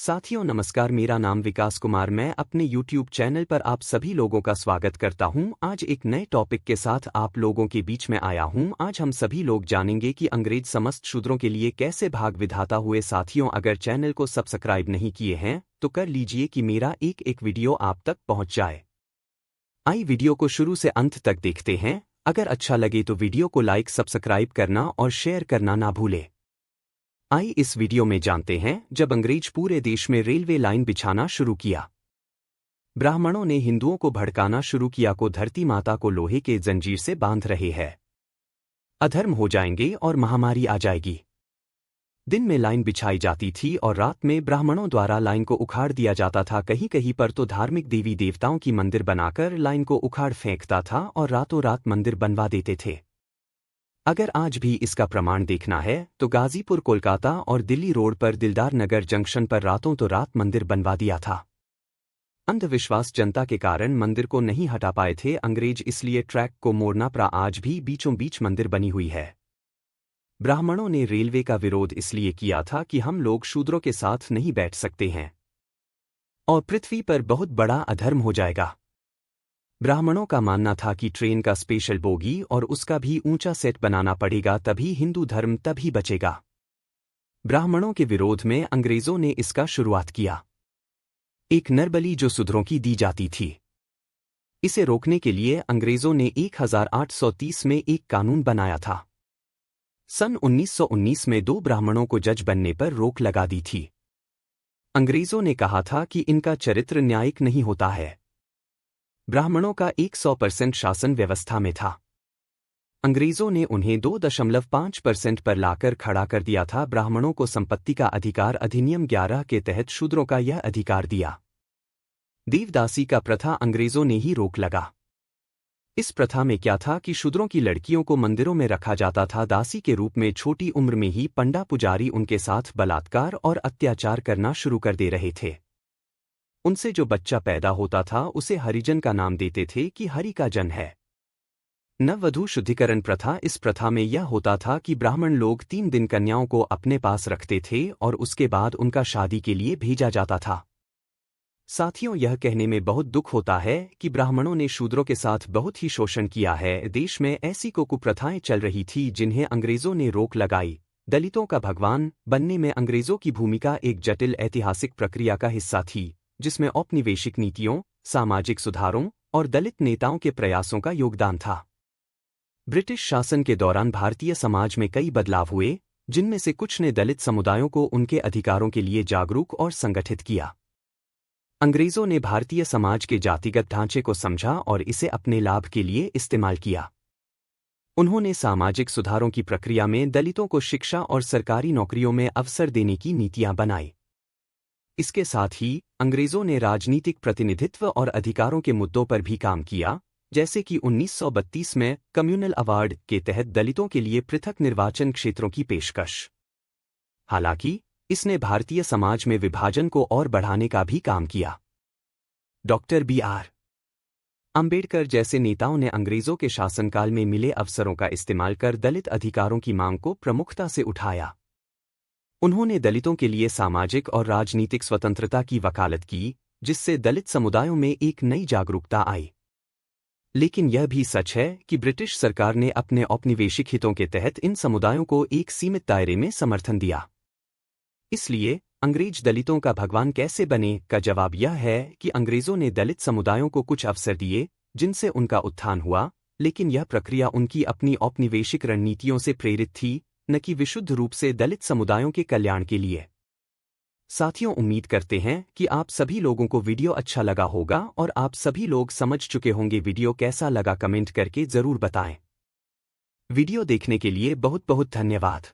साथियों नमस्कार, मेरा नाम विकास कुमार। मैं अपने YouTube चैनल पर आप सभी लोगों का स्वागत करता हूं। आज एक नए टॉपिक के साथ आप लोगों के बीच में आया हूं। आज हम सभी लोग जानेंगे कि अंग्रेज समस्त शूद्रों के लिए कैसे भाग विधाता हुए। साथियों, अगर चैनल को सब्सक्राइब नहीं किए हैं तो कर लीजिए कि मेरा एक वीडियो आप तक पहुंच जाए। आई वीडियो को शुरू से अंत तक देखते हैं। अगर अच्छा लगे तो वीडियो को लाइक, सब्सक्राइब करना और शेयर करना ना भूलें। आई इस वीडियो में जानते हैं जब अंग्रेज पूरे देश में रेलवे लाइन बिछाना शुरू किया। ब्राह्मणों ने हिंदुओं को भड़काना शुरू किया को धरती माता को लोहे के जंजीर से बांध रहे हैं। अधर्म हो जाएंगे और महामारी आ जाएगी। दिन में लाइन बिछाई जाती थी और रात में ब्राह्मणों द्वारा लाइन को उखाड़ दिया जाता था। कहीं कहीं पर तो धार्मिक देवी देवताओं की मंदिर बनाकर लाइन को उखाड़ फेंकता था और रातों रात मंदिर बनवा देते थे। अगर आज भी इसका प्रमाण देखना है तो गाजीपुर, कोलकाता और दिल्ली रोड पर दिलदार नगर जंक्शन पर रातों तो रात मंदिर बनवा दिया था। अंधविश्वास जनता के कारण मंदिर को नहीं हटा पाए थे अंग्रेज, इसलिए ट्रैक को मोड़ना पड़ा। आज भी बीचों बीच मंदिर बनी हुई है। ब्राह्मणों ने रेलवे का विरोध इसलिए किया था कि हम लोग शूद्रों के साथ नहीं बैठ सकते हैं और पृथ्वी पर बहुत बड़ा अधर्म हो जाएगा। ब्राह्मणों का मानना था कि ट्रेन का स्पेशल बोगी और उसका भी ऊंचा सेट बनाना पड़ेगा, तभी हिंदू धर्म तभी बचेगा। ब्राह्मणों के विरोध में अंग्रेजों ने इसका शुरुआत किया। एक नरबली जो शूद्रों की दी जाती थी। इसे रोकने के लिए अंग्रेजों ने 1830 में एक कानून बनाया था। सन 1919 में 2 ब्राह्मणों को जज बनने पर रोक लगा दी थी। अंग्रेजों ने कहा था कि इनका चरित्र न्यायिक नहीं होता है। ब्राह्मणों का 100% शासन व्यवस्था में था। अंग्रेजों ने उन्हें 2.5% पर लाकर खड़ा कर दिया था। ब्राह्मणों को संपत्ति का अधिकार अधिनियम 11 के तहत शूद्रों का यह अधिकार दिया। देवदासी का प्रथा अंग्रेजों ने ही रोक लगा। इस प्रथा में क्या था कि शूद्रों की लड़कियों को मंदिरों में रखा जाता था दासी के रूप में। छोटी उम्र में ही पंडा पुजारी उनके साथ बलात्कार और अत्याचार करना शुरू कर दे रहे थे। उनसे जो बच्चा पैदा होता था उसे हरिजन का नाम देते थे कि हरि का जन है। नववधू शुद्धिकरण प्रथा, इस प्रथा में यह होता था कि ब्राह्मण लोग 3 दिन कन्याओं को अपने पास रखते थे और उसके बाद उनका शादी के लिए भेजा जाता था। साथियों, यह कहने में बहुत दुख होता है कि ब्राह्मणों ने शूद्रों के साथ बहुत ही शोषण किया है। देश में ऐसी कुप्रथाएं चल रही थी जिन्हें अंग्रेजों ने रोक लगाई। दलितों का भगवान बनने में अंग्रेजों की भूमिका एक जटिल ऐतिहासिक प्रक्रिया का हिस्सा थी, जिसमें औपनिवेशिक नीतियों, सामाजिक सुधारों और दलित नेताओं के प्रयासों का योगदान था। ब्रिटिश शासन के दौरान भारतीय समाज में कई बदलाव हुए, जिनमें से कुछ ने दलित समुदायों को उनके अधिकारों के लिए जागरूक और संगठित किया। अंग्रेजों ने भारतीय समाज के जातिगत ढांचे को समझा और इसे अपने लाभ के लिए इस्तेमाल किया। उन्होंने सामाजिक सुधारों की प्रक्रिया में दलितों को शिक्षा और सरकारी नौकरियों में अवसर देने की नीतियां बनाई। इसके साथ ही अंग्रेजों ने राजनीतिक प्रतिनिधित्व और अधिकारों के मुद्दों पर भी काम किया, जैसे कि 1932 में कम्युनल अवार्ड के तहत दलितों के लिए पृथक निर्वाचन क्षेत्रों की पेशकश। हालांकि इसने भारतीय समाज में विभाजन को और बढ़ाने का भी काम किया। Doctor B.R. अंबेडकर जैसे नेताओं ने अंग्रेजों के शासनकाल में मिले अवसरों का इस्तेमाल कर दलित अधिकारों की मांग को प्रमुखता से उठाया। उन्होंने दलितों के लिए सामाजिक और राजनीतिक स्वतंत्रता की वकालत की, जिससे दलित समुदायों में एक नई जागरूकता आई। लेकिन यह भी सच है कि ब्रिटिश सरकार ने अपने औपनिवेशिक हितों के तहत इन समुदायों को एक सीमित दायरे में समर्थन दिया। इसलिए अंग्रेज दलितों का भगवान कैसे बने का जवाब यह है कि अंग्रेजों ने दलित समुदायों को कुछ अवसर दिए, जिनसे उनका उत्थान हुआ, लेकिन यह प्रक्रिया उनकी अपनी औपनिवेशिक रणनीतियों से प्रेरित थी, न कि विशुद्ध रूप से दलित समुदायों के कल्याण के लिए। साथियों, उम्मीद करते हैं कि आप सभी लोगों को वीडियो अच्छा लगा होगा और आप सभी लोग समझ चुके होंगे। वीडियो कैसा लगा कमेंट करके जरूर बताएं। वीडियो देखने के लिए बहुत बहुत धन्यवाद।